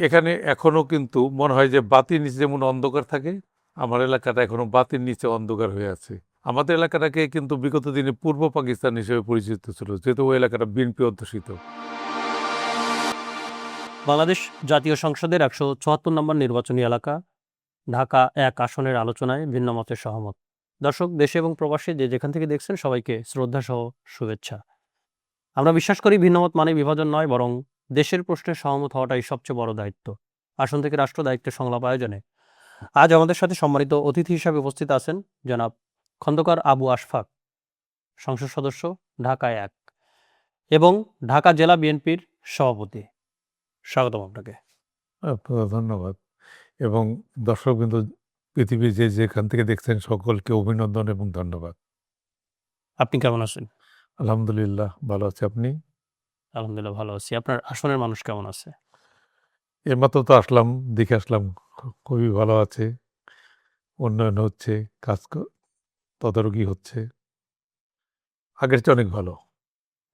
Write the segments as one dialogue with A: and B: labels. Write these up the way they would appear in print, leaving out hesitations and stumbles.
A: এখানে এখনো কিন্তু মনে হয় যে বাতির নিচে যেমন অন্ধকার থাকে, আমার এলাকাটা এখনো বাতির নিচে অন্ধকার হয়ে আছে। আমাদের এলাকাটাকে কিন্তু বিগত দিনে পূর্ব পাকিস্তান হিসেবে পরিচিত ছিল, যেহেতু ওই এলাকাটা বিএনপি অধ্যুষিত।
B: বাংলাদেশ জাতীয় সংসদের 174 নম্বর নির্বাচনী এলাকা ঢাকা 1 আসনের আলোচনায় ভিন্ন মতের সহমত। দর্শক, দেশে এবং প্রবাসী যে যেখান থেকে দেখছেন সবাইকে শ্রদ্ধা সহ শুভেচ্ছা। আমরা বিশ্বাস করি ভিন্নমত মানে বিভাজন নয়, বরং দেশের প্রশ্নে সহমত হওয়াটাই সবচেয়ে বড় দায়িত্ব। আসন থেকে রাষ্ট্র দায়িত্বের সংলাপ আয়োজনে আজ আমাদের সাথে সম্মানিত অতিথি হিসাবে উপস্থিত আছেন জনাব খন্দকার আবু আশফাক, সংসদ সদস্য ঢাকা 1 এবং ঢাকা জেলা বিএনপির সভাপতি। স্বাগতম আপনাকে।
A: আপনাকে ধন্যবাদ, এবং দর্শকবৃন্দ পৃথিবীর যে যেখান থেকে দেখছেন সকলকে অভিনন্দন এবং ধন্যবাদ।
B: আপনি কেমন আছেন?
A: আলহামদুলিল্লাহ ভালো আছে। আপনি?
B: আলহামদুলিল্লাহ ভালো আছি। আপনার আসনের মানুষ কেমন আছে?
A: এইমাত্র তো আসলাম, দেখে আসলাম, খুবই ভালো আছে। উন্নয়ন হচ্ছে, তদারকি হচ্ছে, আগের চেয়ে অনেক ভালো।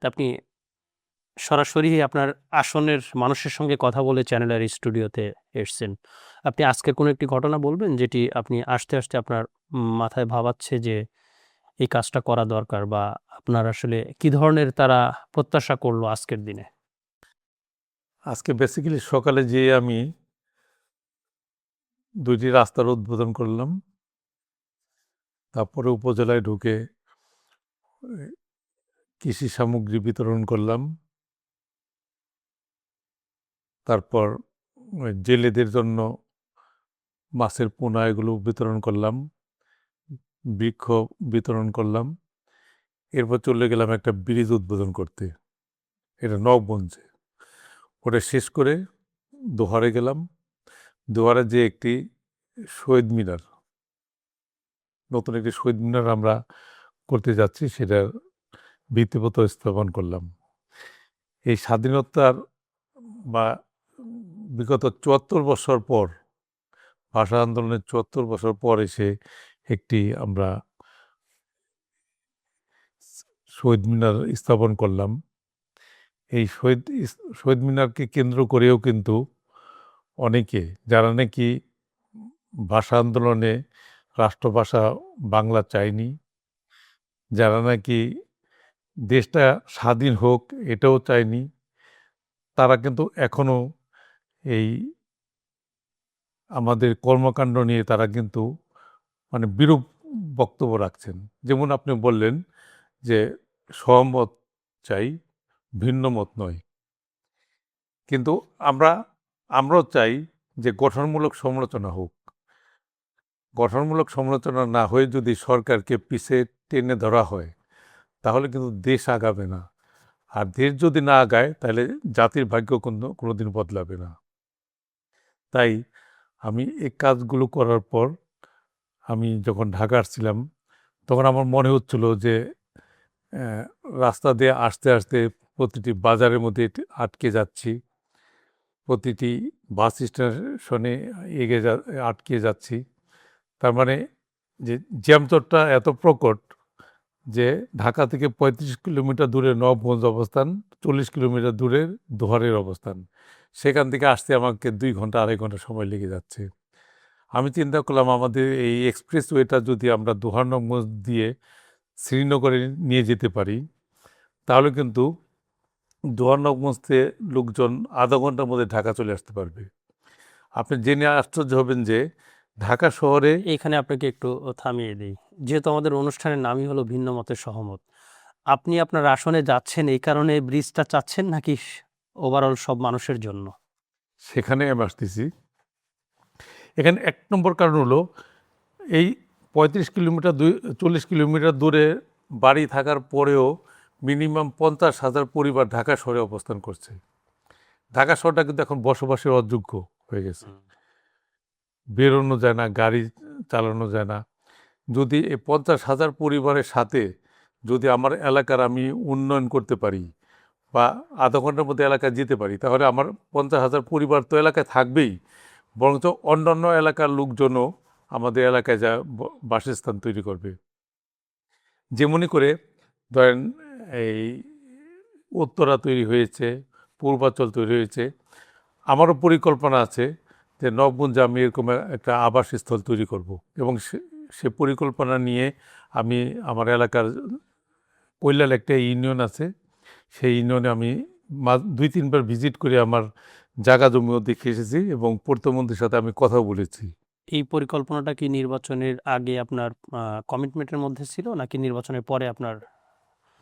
B: তা আপনি সরাসরি আপনার আসনের মানুষের সঙ্গে কথা বলে চ্যানেলের স্টুডিওতে এসছেন। আপনি আজকের কোনো একটি ঘটনা বলবেন যেটি আপনি আসতে, আসতে আপনার মাথায় ভাবাচ্ছে যে এই কাজটা করা দরকার, বা আপনার আসলে কি ধরনের তারা প্রত্যাশা করলো আজকের দিনে?
A: আজকে বেসিক্যালি সকালে যেয়ে আমি 2টি রাস্তার উদ্বোধন করলাম, তারপরে উপজেলায় ঢুকে কৃষি সামগ্রী বিতরণ করলাম, তারপর জেলেদের জন্য মাছের পোনা এগুলো বিতরণ করলাম, বৃক্ষ বিতরণ করলাম। এরপর চলে গেলাম একটা ব্রিজ উদ্বোধন করতে, এটা নবগঞ্জে। ওটা শেষ করে দোহারে গেলাম। দোহারে যে একটি শহীদ মিনার, নতুন একটি শহীদ মিনার আমরা করতে যাচ্ছি, সেটার ভিত্তিপ্রস্তর স্থাপন করলাম। এই স্বাধীনতার বা বিগত 74 বছর পর, ভাষা আন্দোলনের 74 বছর পর এসে একটি আমরা শহীদ মিনার স্থাপন করলাম। এই শহীদ মিনারকে কেন্দ্র করেও কিন্তু অনেকে, যারা নাকি ভাষা আন্দোলনে রাষ্ট্রভাষা বাংলা চায়নি, যারা নাকি দেশটা স্বাধীন হোক এটাও চায়নি, তারা কিন্তু এখনো এই আমাদের কর্মকাণ্ড নিয়ে তারা কিন্তু মানে বিরূপ বক্তব্য রাখছেন। যেমন আপনি বললেন যে সহমত চাই, ভিন্ন মত নয়, কিন্তু আমরাও চাই যে গঠনমূলক সমালোচনা হোক। গঠনমূলক সমালোচনা না হয়ে যদি সরকারকে পিছে টেনে ধরা হয়, তাহলে কিন্তু দেশ আগাবে না। আর দেশ যদি না আগায়, তাহলে জাতির ভাগ্য কোনোদিন বদলাবে না। তাই আমি এই কাজগুলো করার পর আমি যখন ঢাকা আসছিলাম, তখন আমার মনে হচ্ছিল যে রাস্তা দিয়ে আসতে আসতে প্রতিটি বাজারের মধ্যে আটকে যাচ্ছি, প্রতিটি বাস স্টেশনে আটকে যাচ্ছি। তার মানে যে জ্যামজটটা এত প্রকট যে ঢাকা থেকে 35 কিলোমিটার দূরে নবগঞ্জ অবস্থান, 40 কিলোমিটার দূরে দোহারের অবস্থান। সেখান থেকে আসতে আমাকে 2 ঘন্টা 2.5 ঘন্টা সময় লেগে যাচ্ছে। আমি চিন্তা করলাম, আমাদের এই এক্সপ্রেসওয়েটা যদি আমরা দোহার নবগঞ্জ দিয়ে শ্রীনগরে নিয়ে যেতে পারি, তাহলে কিন্তু দোহার নবগঞ্জ থেকে লোকজন আধা ঘন্টার মধ্যে ঢাকা চলে আসতে পারবে। আপনি জেনে আশ্চর্য হবেন যে ঢাকা শহরে
B: এইখানে আপনাকে একটু থামিয়ে দিই। যেহেতু আমাদের অনুষ্ঠানের নামই হলো ভিন্ন মতের সহমত। আপনি আপনার আসনে যাচ্ছেন এই কারণে ব্রিজটা চাচ্ছেন, নাকি ওভারঅল সব মানুষের জন্য?
A: সেখানে আমি আসতেছি। এখানে 1 নম্বর কারণ হলো, এই 35 কিলোমিটার 40 কিলোমিটার দূরে বাড়ি থাকার পরেও মিনিমাম 50,000 পরিবার ঢাকা শহরে অবস্থান করছে। ঢাকা শহরটা কিন্তু এখন বসবাসের অযোগ্য হয়ে গেছে। বেরোনো যায় না, গাড়ি চালানো যায় না। যদি এই 50,000 পরিবারের সাথে যদি আমার এলাকার আমি উন্নয়ন করতে পারি বা আধা ঘন্টার মধ্যে এলাকায় যেতে পারি, তাহলে আমার 50,000 পরিবার তো এলাকায় থাকবেই, বরঞ্চ অন্যান্য এলাকার লোকজনও আমাদের এলাকায় যা বাসস্থান তৈরি করবে। যেমনি করে ধরেন এই উত্তরা তৈরি হয়েছে, পূর্বাঞ্চল তৈরি হয়েছে, আমারও পরিকল্পনা আছে যে নবগঞ্জে আমি এরকম একটা আবাসস্থল তৈরি করব এবং সে পরিকল্পনা নিয়ে আমি আমার এলাকার কৈলাল একটা ইউনিয়ন আছে, সেই ইউনিয়নে আমি 2-3 বার ভিজিট করে আমার জায়গা জমিও দেখে এসেছি এবং পূর্তমন্ত্রীর সাথে আমি কথাও বলেছি।
B: এই পরিকল্পনাটা কি নির্বাচনের আগে আপনার কমিটমেন্টের মধ্যে ছিল নাকি নির্বাচনের পরে আপনার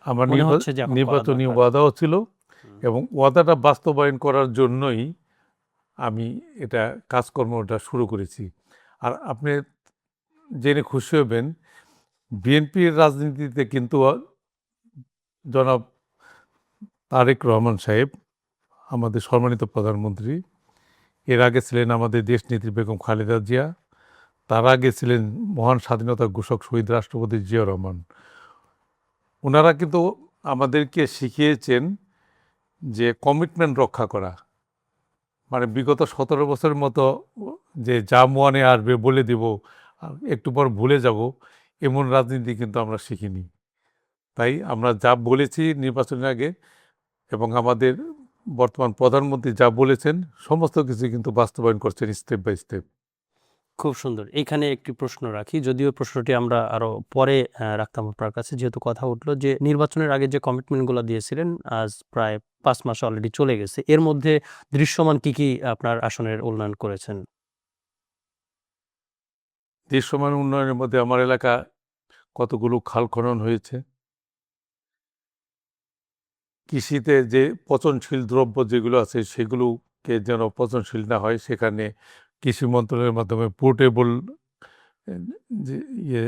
A: আমার
B: মনে হচ্ছে যে এখন করা
A: নির্বাচনী
B: দরকার?
A: ওয়াদাও ছিল এবং ওয়াদাটা বাস্তবায়ন করার জন্যই আমি এটা কাজকর্মটা শুরু করেছি। আর আপনি জেনে খুশি হবেন, বিএনপির রাজনীতিতে কিন্তু জনাব তারেক রহমান সাহেব, আমাদের সম্মানিত প্রধানমন্ত্রী, এর আগে ছিলেন আমাদের দেশনেত্রী বেগম খালেদা জিয়া, তার আগে ছিলেন মহান স্বাধীনতা ঘোষক শহীদ রাষ্ট্রপতি জিয়া রহমান। ওনারা কিন্তু আমাদেরকে শিখিয়েছেন যে কমিটমেন্ট রক্ষা করা, মানে বিগত 17 বছরের মতো যে যা মনে আসবে বলে দেব, একটু পর ভুলে যাব, এমন রাজনীতি কিন্তু আমরা শিখিনি। তাই আমরা যা বলেছি নির্বাচনের আগে এবং আমাদের বর্তমান প্রধানমন্ত্রী যা বলেছেন সমস্ত কিছু কিন্তু বাস্তবায়ন করছেন স্টেপ বাই স্টেপ।
B: খুব সুন্দর। এখানে একটি প্রশ্ন রাখি, যদিও প্রশ্নটি আমরা আরো পরে রাখতাম আপনার কাছে, যেহেতু কথা উঠলো যে নির্বাচনের আগে যে কমিটমেন্টগুলো দিয়েছিলেন আজ প্রায় 5 মাস অলরেডি চলে গেছে, এর মধ্যে দৃশ্যমান কি কি আপনার আসনের উন্নয়ন করেছেন?
A: দৃশ্যমান উন্নয়নের মধ্যে আমার এলাকা কতগুলো খাল খনন হয়েছে, কৃষিতে যে পচনশীল দ্রব্য যেগুলো আছে সেগুলোকে যেন পচনশীল না হয় সেখানে কৃষি মন্ত্রণালয়ের মাধ্যমে পোর্টেবল যে ইয়ে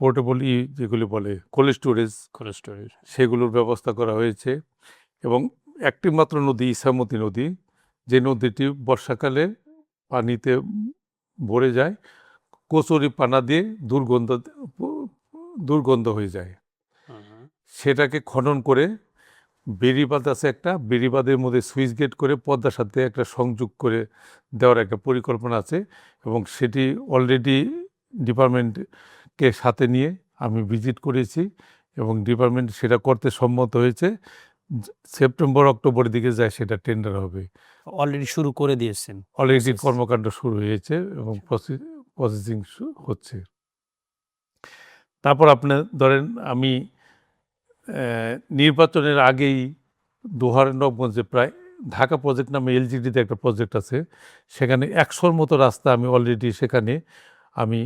A: পোর্টেবল যেগুলি বলে কোল্ড স্টোরেজ, সেগুলোর ব্যবস্থা করা হয়েছে। এবং একটি মাত্র নদী ইছামতি নদী, যে নদীটি বর্ষাকালে পানিতে ভরে যায়, কচুরি পানা দিয়ে দুর্গন্ধ হয়ে যায়, সেটাকে খনন করে বেড়িবাঁধ আছে একটা, বেড়িবাঁধের মধ্যে সুইচ গেট করে পদ্মার সাথে একটা সংযোগ করে দেওয়ার একটা পরিকল্পনা আছে এবং সেটি অলরেডি ডিপার্টমেন্টকে সাথে নিয়ে আমি ভিজিট করেছি এবং ডিপার্টমেন্ট সেটা করতে সম্মত হয়েছে। সেপ্টেম্বর অক্টোবরের দিকে যায় সেটা টেন্ডার হবে।
B: অলরেডি শুরু করে দিয়েছেন?
A: অলরেডি কর্মকাণ্ড শুরু হয়েছে এবং প্রসেসিং হচ্ছে। তারপর আপনি ধরেন আমি নির্বাচনের আগেই নবগঞ্জে প্রায় ঢাকা প্রজেক্ট নামে এলজিডিতে একটা প্রজেক্ট আছে, সেখানে 100-র মতো রাস্তা আমি অলরেডি সেখানে আমি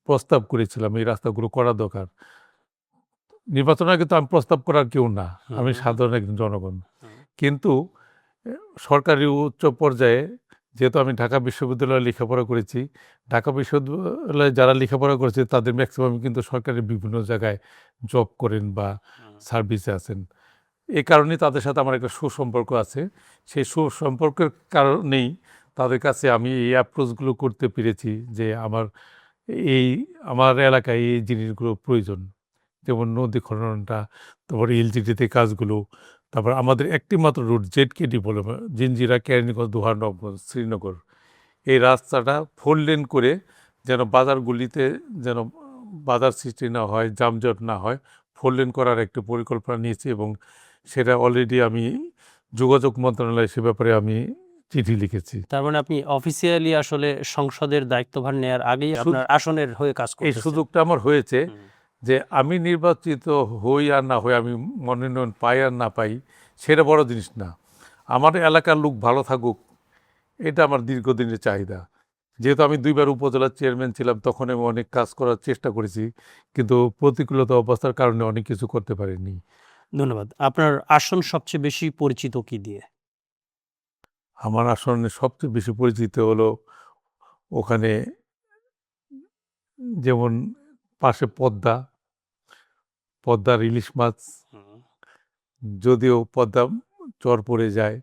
A: প্রস্তাব করেছিলাম এই রাস্তাগুলো করা দরকার। নির্বাচনের আগে তো আমি প্রস্তাব করার কেউ না, আমি সাধারণ একজন জনগণ, কিন্তু সরকারি উচ্চ পর্যায়ে যেহেতু আমি ঢাকা বিশ্ববিদ্যালয়ে লেখাপড়া করেছি, ঢাকা বিশ্ববিদ্যালয়ে যারা লেখাপড়া করেছে তাদের ম্যাক্সিমাম কিন্তু সরকারি বিভিন্ন জায়গায় জব করেন বা সার্ভিসে আছেন। এই কারণেই তাদের সাথে আমার একটা সুসম্পর্ক আছে। সেই সুসম্পর্কের কারণেই তাদের কাছে আমি এই অ্যাপ্রোচগুলো করতে পেরেছি যে আমার এলাকায় এই জিনিসগুলো প্রয়োজন, যেমন নদী খননটা, তারপরে এলজিডিতে কাজগুলো, তারপর আমাদের একটি মাত্র রুট জেডকেডি বলে জিঞ্জিরা, কেরানীগঞ্জ, দোহার, নবগঞ্জ, শ্রীনগর, এই রাস্তাটা 4 লেন করে যেন বাজারগুলিতে যেন বাজার সৃষ্টি না হয়, যানজট না হয়, 4 লেন করার একটি পরিকল্পনা নিয়েছি এবং সেটা অলরেডি আমি যোগাযোগ মন্ত্রণালয় সে ব্যাপারে আমি চিঠি লিখেছি।
B: তার মানে আপনি অফিসিয়ালি আসলে সংসদের দায়িত্বভার নেয়ার আগেই আপনার আসনের হয়ে কাজ
A: এই
B: করতেছেন।
A: সুযোগটা আমার হয়েছে যে আমি নির্বাচিত হই আর না হই, আমি মনোনয়ন পাই আর না পাই, সেটা বড় জিনিস না। আমার এলাকার লোক ভালো থাকুক, এটা আমার দীর্ঘদিনের চাহিদা। যেহেতু আমি 2 বার উপজেলার চেয়ারম্যান ছিলাম, তখন আমি অনেক কাজ করার চেষ্টা করেছি, কিন্তু প্রতিকূলতা অবস্থার কারণে অনেক কিছু করতে পারিনি।
B: ধন্যবাদ। আপনার আসন সবচেয়ে বেশি পরিচিত কি দিয়ে?
A: আমার আসনে সবচেয়ে বেশি পরিচিত হলো ওখানে যেমন পাশে পদ্মার ইলিশ মাছ, যদিও পদ্মা চর পড়ে যায়,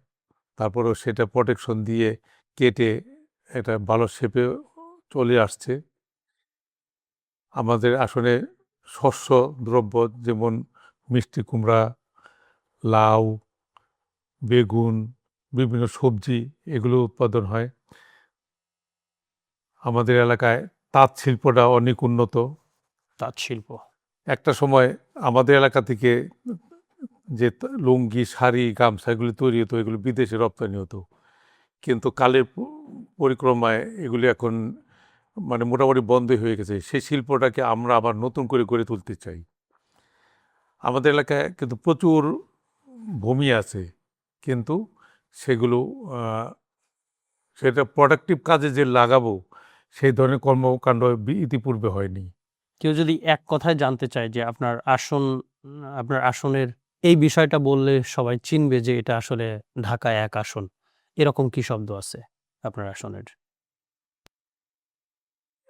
A: তারপরেও সেটা প্রোটেকশন দিয়ে কেটে একটা ভালো শেপে চলে আসছে। আমাদের আসলে শস্য দ্রব্য যেমন মিষ্টি কুমড়া, লাউ, বেগুন, বিভিন্ন সবজি, এগুলো উৎপাদন হয়। আমাদের এলাকায় তাঁত শিল্পটা অনেক উন্নত।
B: তাঁত শিল্প
A: একটা সময় আমাদের এলাকা থেকে যে লুঙ্গি, শাড়ি, গামছা এগুলো তৈরি হতো, এগুলো বিদেশে রপ্তানি হতো। কিন্তু কালের পরিক্রমায় এগুলি এখন মানে মোটামুটি বন্ধই হয়ে গেছে। সেই শিল্পটাকে আমরা আবার নতুন করে গড়ে তুলতে চাই। আমাদের এলাকায় কিন্তু প্রচুর ভূমি আছে, কিন্তু সেগুলো সেটা প্রোডাক্টিভ কাজে যে লাগাবো সেই ধরনের কর্মকাণ্ড ইতিপূর্বে হয়নি।
B: কেউ যদি এক কথায় জানতে চায় যে আপনার আসনের এই বিষয়টা বললে সবাই চিনবে যে এটা আসলে ঢাকা ১ আসন, এরকম কি শব্দ আছে আপনার আসনের?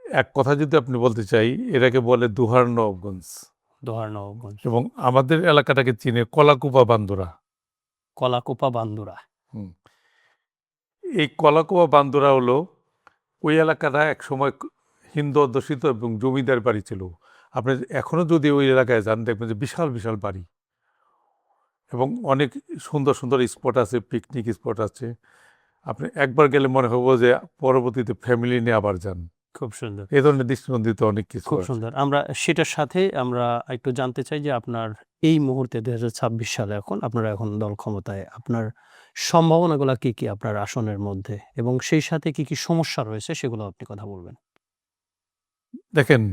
A: এক কথা যদি আপনি বলতে চাই, এটাকে বলে দুহার নবগঞ্জ,
B: দোহার নবাবগঞ্জ,
A: এবং আমাদের এলাকাটাকে চিনে কলাকুপা বান্দুরা।
B: কলাকুপা, বান্দুরা।
A: হুম। এই কলাকুপা বান্দুরা হলো ওই এলাকাটা এক সময় হিন্দু অধ্যুষিত এবং জমিদার বাড়ি ছিল। আপনি এখনো যদি ওই এলাকায় যান দেখবেন যে বিশাল বিশাল বাড়ি এবং অনেক সুন্দর সুন্দর স্পট আছে, পিকনিক স্পট আছে। আপনি একবার গেলে মনে হবে যে পরবর্তীতে ফ্যামিলি নিয়ে আবার যান।
B: খুব সুন্দর,
A: এই ধরনের দৃষ্টিনন্দিত অনেক কিছু
B: খুব
A: আছে।
B: সুন্দর। আমরা সেটার সাথে আমরা একটু জানতে চাই যে আপনার এই মুহূর্তে ২০২৬ সালে আপনারা এখন দল ক্ষমতায়। আপনার সম্ভাবনাগুলা কি, কি আপনার আসনের মধ্যে? এবং সেই সাথে কি, কি সমস্যা রয়েছে সেগুলো আপনি কথা বলবেন।
A: দেখেন,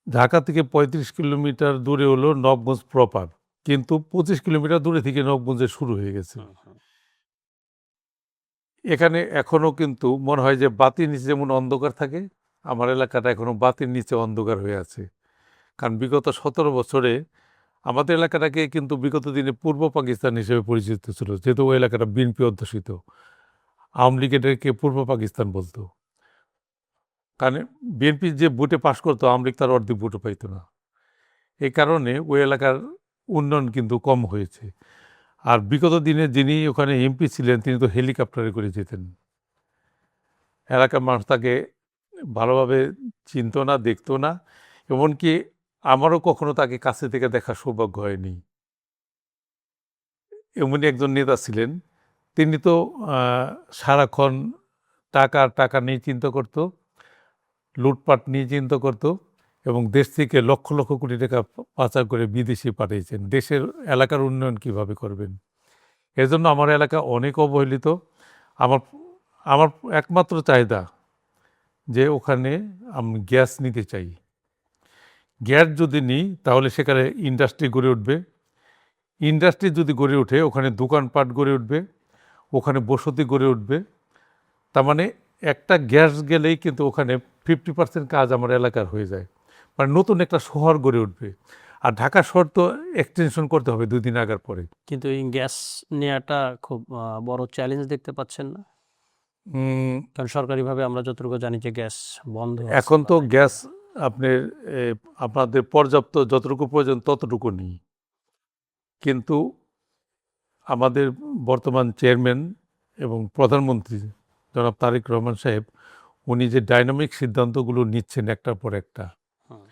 A: ঢাকা থেকে ৩৫ কিলোমিটার দূরে হলো নবগঞ্জ প্রপার, কিন্তু ২৫ কিলোমিটার দূরে থেকে নবগঞ্জে শুরু হয়ে গেছে। এখানে এখনো কিন্তু মনে হয় যে বাতির নিচে যেমন অন্ধকার থাকে, আমার এলাকাটা এখনো বাতির নিচে অন্ধকার হয়ে আছে। কারণ বিগত ১৭ বছরে আমাদের এলাকাটাকে কিন্তু বিগত দিনে পূর্ব পাকিস্তান হিসেবে পরিচিত ছিল, যেহেতু ওই এলাকাটা বিএনপি অধ্যুষিত। আওয়ামী লীগেরকে পূর্ব পাকিস্তান বলতো, কারণ বিএনপি যে ভোটে পাশ করতো আওয়ামী লীগ তার অর্ধেক ভোটও পাইতো না। এই কারণে ওই এলাকার উন্নয়ন কিন্তু কম হয়েছে। আর বিগত দিনে যিনি ওখানে এমপি ছিলেন তিনি তো হেলিকপ্টারে করে যেতেন। এলাকার মানুষ তাকে ভালোভাবে চিনতো না, দেখতো না। এমনকি আমারও কখনো তাকে কাছে থেকে দেখার সৌভাগ্য হয়নি। এমনই একজন নেতা ছিলেন, তিনি তো সারাক্ষণ টাকা নিয়ে চিন্তা করত, লুটপাট নিয়ে চিন্তা করত, এবং দেশ থেকে লক্ষ লক্ষ কোটি টাকা পাচার করে বিদেশে পাঠিয়েছেন। দেশের এলাকার উন্নয়ন কিভাবে করবেন? এর জন্য আমার এলাকা অনেক অবহেলিত। আমার আমার একমাত্র চাহিদা যে ওখানে আমি গ্যাস নিতে চাই। গ্যাস যদি নিই তাহলে সেখানে ইন্ডাস্ট্রি গড়ে উঠবে। ইন্ডাস্ট্রি যদি গড়ে ওঠে ওখানে দোকানপাট গড়ে উঠবে, ওখানে বসতি গড়ে উঠবে। তার মানে একটা গ্যাস গেলেই কিন্তু ওখানে 50% কাজ আমার এলাকার হয়ে যায়। মানে নতুন একটা শহর গড়ে উঠবে। আর ঢাকা শহর তো এক্সটেনশন করতে হবে 2 দিন আগার পরে।
B: কিন্তু এই গ্যাস নেয়াটা খুব বড় চ্যালেঞ্জ দেখতে পাচ্ছেন না?
A: উম,
B: কারণ সরকারিভাবে আমরা যতটুকু জানি যে গ্যাস বন্ধ আছে
A: এখন
B: বা
A: তো
B: নাই।
A: গ্যাস আপনার আপনাদের পর্যাপ্ত যতটুকু প্রয়োজন ততটুকু নেই, কিন্তু আমাদের বর্তমান চেয়ারম্যান এবং প্রধানমন্ত্রী জনাব তারেক রহমান সাহেব, উনি যে ডাইনামিক সিদ্ধান্তগুলো নিচ্ছেন একটার পর একটা,
B: হুম।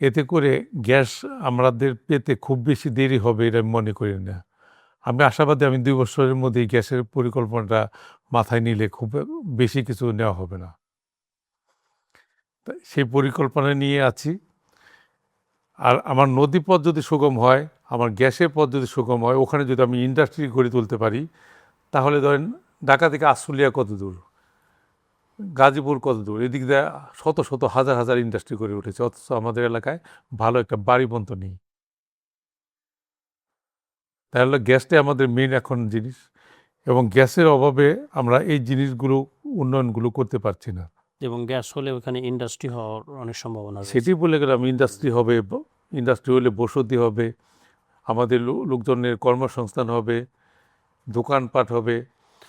A: এতে করে গ্যাস আমাদের পেতে খুব বেশি দেরি হবে এটা আমি মনে করি না। আমি আশাবাদী আমি 2 বছরের মধ্যেই গ্যাসের পরিকল্পনাটা মাথায় নিলে খুব বেশি কিছু নেওয়া হবে না। সেই পরিকল্পনা নিয়ে আছি। আর আমার নদীপথ যদি সুগম হয়, আমার গ্যাসের পথ যদি সুগম হয়, ওখানে যদি আমি ইন্ডাস্ট্রি গড়ে তুলতে পারি, তাহলে ধরেন ঢাকা থেকে আশুলিয়া কত দূর, গাজীপুর কত দূর, এদিক দিয়ে শত শত হাজার হাজার ইন্ডাস্ট্রি গড়ে উঠেছে, অথচ আমাদের এলাকায় ভালো একটা বাড়ি পর্যন্ত নেই। তাহলে গ্যাসটাই আমাদের মেইন এখন জিনিস, এবং গ্যাসের অভাবে আমরা এই জিনিসগুলো উন্নয়নগুলো করতে পারছি না।
B: এবং গ্যাস হলে ওখানে ইন্ডাস্ট্রি হওয়ার অনেক সম্ভাবনা রয়েছে।
A: সেটি বলে গেলাম, ইন্ডাস্ট্রি হবে, ইন্ডাস্ট্রি হলে বসতি হবে, আমাদের লোকজনের কর্মসংস্থান হবে, দোকানপাট হবে,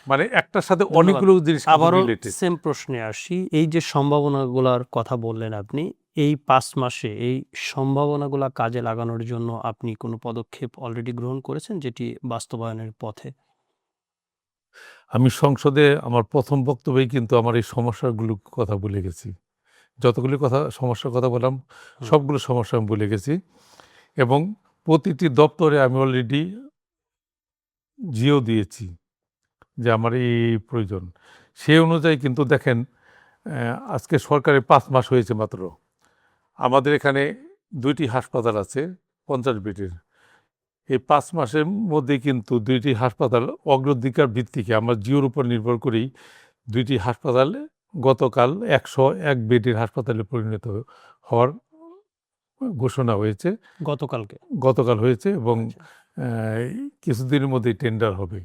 A: মানে একটার সাথে
B: ধন্যবাদ।
A: অনেকগুলো জিনিস
B: আবারও
A: রিলেটেড।
B: সেম প্রশ্নে আসি। এই যে সম্ভাবনাগুলার কথা বললেন আপনি, এই ৫ মাসে এই সম্ভাবনাগুলা কাজে লাগানোর জন্য আপনি কোনো পদক্ষেপ অলরেডি গ্রহণ করেছেন যেটি বাস্তবায়নের পথে?
A: আমি সংসদে আমার প্রথম বক্তব্যেই কিন্তু আমার এই সমস্যাগুলো কথা বলে গেছি। যতগুলি সমস্যার কথা বললাম, সবগুলো সমস্যা আমি বলে গেছি, এবং প্রতিটি দপ্তরে আমি অলরেডি জিও দিয়েছি যে আমার এই প্রয়োজন। সেই অনুযায়ী কিন্তু দেখেন, আজকে সরকারের 5 মাস হয়েছে মাত্র। আমাদের এখানে 2টি হাসপাতাল আছে 50 বেডের, এই ৫ মাসের মধ্যে কিন্তু ২টি হাসপাতাল অগ্রাধিকার ভিত্তিকে আমার জিওর উপর নির্ভর করেই ২টি হাসপাতাল গতকাল ১০১ বেডের হাসপাতালে পরিণত হওয়ার ঘোষণা হয়েছে। গতকাল হয়েছে এবং
B: আচ্ছা।
A: কিছুদিনের মধ্যেই টেন্ডার হবে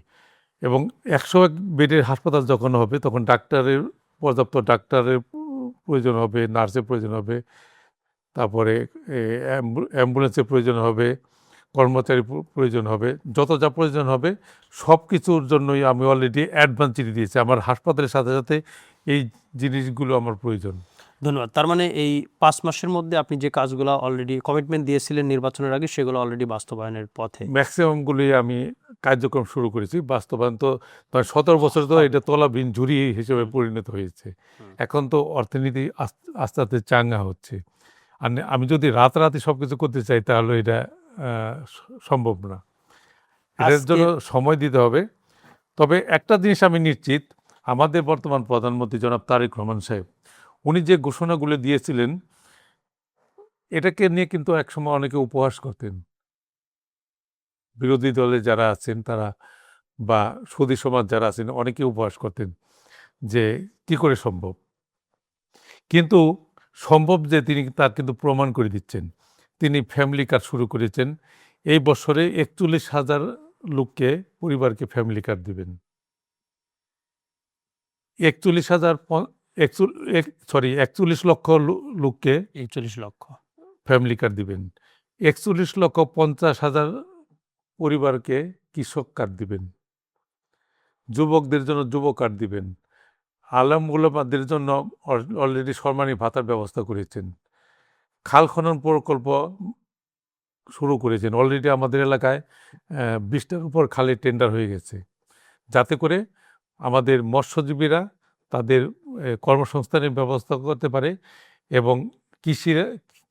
A: এবং ১০১ বেডের হাসপাতাল যখন হবে তখন পর্যাপ্ত ডাক্তারের প্রয়োজন হবে, নার্সের প্রয়োজন হবে, তারপরে অ্যাম্বুলেন্সের প্রয়োজন হবে, কর্মচারী প্রয়োজন হবে, যত যা প্রয়োজন হবে সব কিছুর জন্যই আমি অলরেডি অ্যাডভান্স চিঠি দিয়েছি। আমার হাসপাতালের সাথে সাথে এই জিনিসগুলো আমার প্রয়োজন।
B: ধন্যবাদ। তার মানে এই ৫ মাসের মধ্যে আপনি যে কাজগুলো অলরেডি কমিটমেন্ট দিয়েছিলেন নির্বাচনের আগে সেগুলো অলরেডি বাস্তবায়নের পথে।
A: ম্যাক্সিমামগুলোই আমি কার্যক্রম শুরু করেছি। বাস্তবায়ন তো ১৭ বছর তো এটা তলাবিহীন ঝুড়ি হিসেবে পরিণত হয়েছে। এখন তো অর্থনীতি আস্তে আস্তে চাঙ্গা হচ্ছে। আর আমি যদি রাতারাতি সব কিছু করতে চাই তাহলে এটা সম্ভব না। এটার জন্য সময় দিতে হবে। তবে একটা জিনিস আমি নিশ্চিত, আমাদের বর্তমান প্রধানমন্ত্রী জনাব তারেক রহমান সাহেব উনি যে ঘোষণাগুলো দিয়েছিলেন এটাকে নিয়ে কিন্তু একসময় অনেকে উপহাস করতেন। বিরোধী দলে যারা আছেন তারা বা সুধী সমাজ যারা আছেন অনেকে উপহাস করতেন যে কি করে সম্ভব, কিন্তু সম্ভব যে তিনি তা কিন্তু প্রমাণ করে দিচ্ছেন। তিনি ফ্যামিলি কার্ড শুরু করেছেন। এই বছরে ৪১,০০০ লোককে পরিবারকে ফ্যামিলি কার্ড দিবেন। ৪১ লক্ষ লোককে
B: ৪১ লক্ষ
A: ফ্যামিলি কার্ড দিবেন। ৪১,৫০,০০০ পরিবারকে কৃষক কার্ড দিবেন। যুবকদের জন্য যুব কার্ড দিবেন। আলেম ওলামাদের জন্য অলরেডি সম্মানী ভাতার ব্যবস্থা করেছেন। খাল খনন প্রকল্প শুরু করেছেন। অলরেডি আমাদের এলাকায় ২০টার উপর খালের টেন্ডার হয়ে গেছে, যাতে করে আমাদের মৎস্যজীবীরা তাদের কর্মসংস্থানের ব্যবস্থা করতে পারে এবং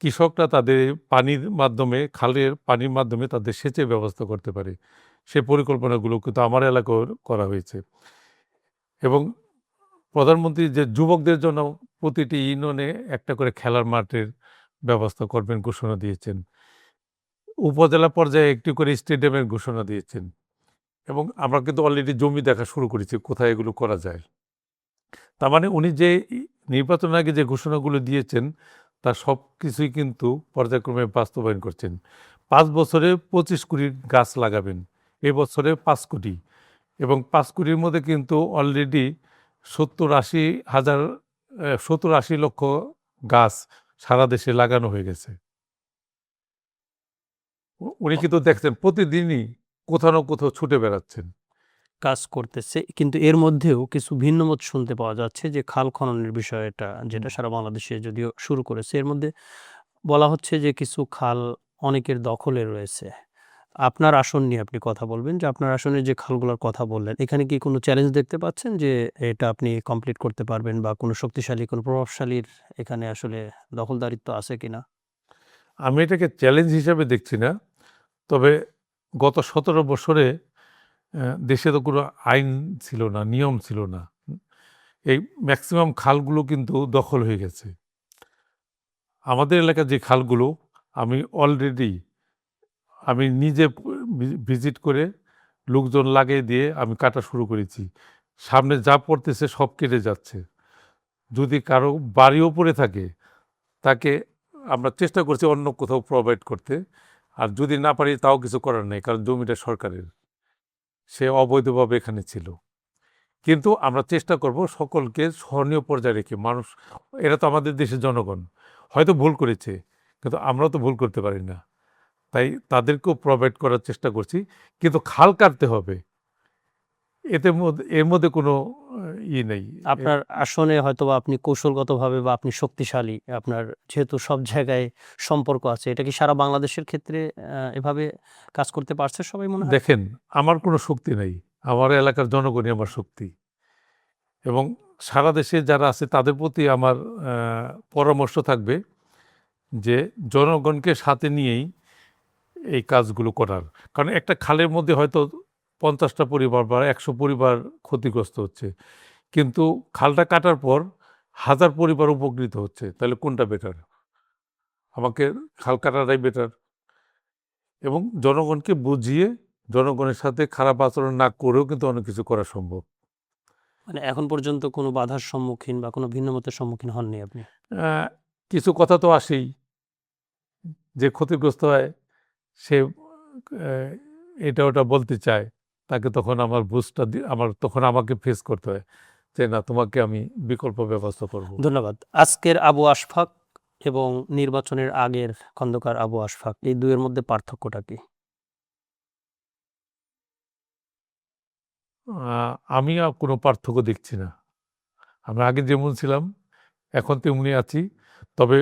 A: কৃষকরা তাদের পানির মাধ্যমে, খালের পানির মাধ্যমে তাদের সেচের ব্যবস্থা করতে পারে। সে পরিকল্পনাগুলো কিন্তু আমার এলাকায় করা হয়েছে। এবং প্রধানমন্ত্রী যে যুবকদের জন্য প্রতিটি ইউনিয়নে একটা করে খেলার মাঠের ব্যবস্থা করবেন ঘোষণা দিয়েছেন। উপজেলা পর্যায়ে একটি করে স্টেডিয়ামের ঘোষণা দিয়েছেন এবং আমরা কিন্তু অলরেডি জমি দেখা শুরু করেছি কোথায় এগুলো করা যায়। তার মানে উনি যে নির্বাচনের আগে যে ঘোষণাগুলো দিয়েছেন তার সব কিছুই কিন্তু পর্যায়ক্রমে বাস্তবায়ন করছেন। ৫ বছরে ২৫ কোটি গাছ লাগাবেন, এই বছরে ৫ কোটি, এবং ৫ কোটির মধ্যে কিন্তু অলরেডি ৭০-৮০ লক্ষ গাছ সারা দেশে লাগানো হয়ে গেছে। উনি কিন্তু দেখছেন প্রতিদিনই কোথাও না কোথাও ছুটে বেড়াচ্ছেন,
B: কাজ করতেছে, কিন্তু এর মধ্যেও কিছু ভিন্নমত শুনতে পাওয়া যাচ্ছে যে খাল খননের বিষয়টা যেটা সারা বাংলাদেশে যদিও শুরু করেছে, এর মধ্যে বলা হচ্ছে যে কিছু খাল অনেকের দখলে রয়েছে। আপনার আসন নিয়ে আপনি কথা বলবেন, যে আপনার আসনে যে খালগুলোর কথা বললেন এখানে কি কোনো চ্যালেঞ্জ দেখতে পাচ্ছেন যে এটা আপনি কমপ্লিট করতে পারবেন বা কোনো শক্তিশালী কোনো প্রভাবশালীর এখানে আসলে দখলদারিত্ব আছে কিনা?
A: আমি এটাকে চ্যালেঞ্জ হিসাবে দেখছি না। তবে গত ১৭ বছরে দেশে তো কোনো আইন ছিল না, নিয়ম ছিল না। এই ম্যাক্সিমাম খালগুলো কিন্তু দখল হয়ে গেছে। আমাদের এলাকার যে খালগুলো আমি নিজে ভিজিট করে লোকজন লাগিয়ে দিয়ে আমি কাটা শুরু করেছি। সামনে যা পড়তেছে সব কেটে যাচ্ছে। যদি কারো বাড়িও পড়ে থাকে তাকে আমরা চেষ্টা করছি অন্য কোথাও প্রোভাইড করতে, আর যদি না পারি তাও কিছু করার নেই, কারণ জমিটা সরকারের, সে অবৈধভাবে এখানে ছিল। কিন্তু আমরা চেষ্টা করব সকলকে সহনীয় পর্যায়ে রেখে, মানুষ এরা তো আমাদের দেশের জনগণ, হয়তো ভুল করেছে কিন্তু আমরাও তো ভুল করতে পারি না, তাই তাদেরকেও প্রোভাইড করার চেষ্টা করছি। কিন্তু খাল কাটতে হবে, এর মধ্যে কোনো নেই।
B: আপনার আসনে হয়তোবা আপনি কৌশলগতভাবে বা আপনি শক্তিশালী, আপনার যেহেতু সব জায়গায় সম্পর্ক আছে, এটা কি সারা বাংলাদেশের ক্ষেত্রে এভাবে কাজ করতে পারছে সবাই মনে হয়?
A: দেখেন, আমার কোনো শক্তি নেই, আমার এলাকার জনগণই আমার শক্তি, এবং সারা দেশে যারা আছে তাদের প্রতি আমার পরামর্শ থাকবে যে জনগণকে সাথে নিয়েই এই কাজগুলো করার। কারণ একটা খালের মধ্যে হয়তো ৫০টা পরিবার বা ১০০ পরিবার ক্ষতিগ্রস্ত হচ্ছে, কিন্তু খালটা কাটার পর ১০০০ পরিবার উপকৃত হচ্ছে, তাহলে কোনটা বেটার? আমাকে খাল কাটাটাই বেটার। এবং জনগণকে বুঝিয়ে জনগণের সাথে খারাপ আচরণ না করেও কিন্তু অনেক কিছু করা সম্ভব।
B: মানে এখন পর্যন্ত কোনো বাধার সম্মুখীন বা কোনো ভিন্নমতের সম্মুখীন হননি আপনি?
A: কিছু কথা তো আসেই, যে ক্ষতিগ্রস্ত হয় সে এটা ওটা বলতে চায়, তাকে তখন আমার বুঝটা তখন আমাকে ফেস করতে হয় যে না, তোমাকে আমি বিকল্প ব্যবস্থা করব।
B: ধন্যবাদ। আজকের আবু আশফাক এবং নির্বাচনের আগের খন্দকার আবু আশফাক, এই দুইয়ের মধ্যে পার্থক্যটা কি?
A: আমি আর কোনো পার্থক্য দেখছি না। আমি আগে যেমন ছিলাম এখন তেমনি আছি, তবে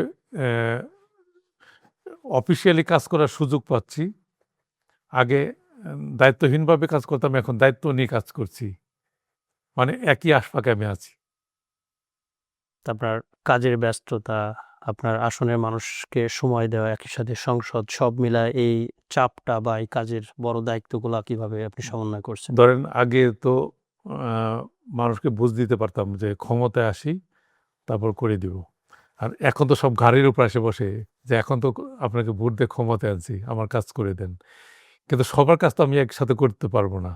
A: অফিসিয়ালি কাজ করার সুযোগ পাচ্ছি। আগে দায়িত্বহীনভাবে কাজ করতাম, এখন দায়িত্ব নিয়ে কাজ করছি, মানে একই আশফাকে আমি আছি।
B: আপনার কাজের ব্যস্ততা, আপনার আসনের মানুষকে সময় দেওয়া, একই সাথে সংসদ, সব মিলায় এই চাপটা বা এই কাজের বড় দায়িত্বগুলা কিভাবে আপনি সমন্বয় করছেন?
A: ধরেন আগে তো মানুষকে বুঝ দিতে পারতাম যে ক্ষমতায় আসি তারপর করে দিব, আর এখন তো সব ঘাড়ির উপর এসে বসে যে এখন তো আপনাকে ভোট দিয়ে ক্ষমতায় আনছি, আমার কাজ করে দেন। কিন্তু সবার কাজ তো আমি একসাথে করতে পারবো না,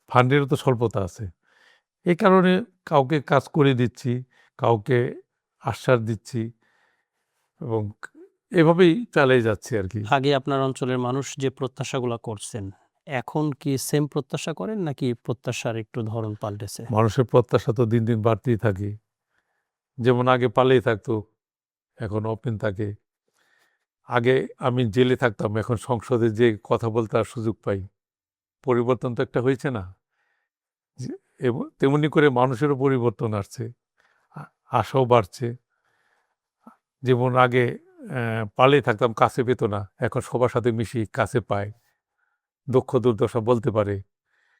A: ফান্ডেরও তো স্বল্পতা আছে। এই কারণে কাউকে কাজ করে দিচ্ছি, কাউকে আশ্বাস দিচ্ছি এবং এভাবেই চালিয়ে যাচ্ছি আর কি।
B: আগে আপনার অঞ্চলের মানুষ যে প্রত্যাশাগুলা করছেন, এখন কি সেম প্রত্যাশা করেন নাকি প্রত্যাশার একটু ধরন পাল্টেছে?
A: মানুষের প্রত্যাশা তো দিন দিন বাড়তেই থাকে। যেমন আগে পালেই থাকতো, এখন ওপেন থাকে। আগে আমি জেলে থাকতাম, এখন সংসদে যে কথা বলতে আর সুযোগ পাই। পরিবর্তন তো একটা হয়েছে না? এবং তেমনি করে মানুষেরও পরিবর্তন আসছে, আশাও বাড়ছে। যেমন আগে পালেই থাকতাম, কাছে পেত না, এখন সবার সাথে মিশি, কাছে পায়, দুঃখ দুর্দশা বলতে পারে,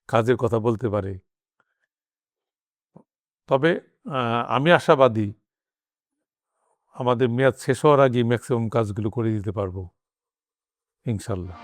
A: কাজের কথা বলতে পারে। তবে আমি আশাবাদী আমাদের মেয়াদ শেষ হওয়ার আগেই ম্যাক্সিমাম কাজগুলো করে দিতে পারবো ইনশাল্লাহ।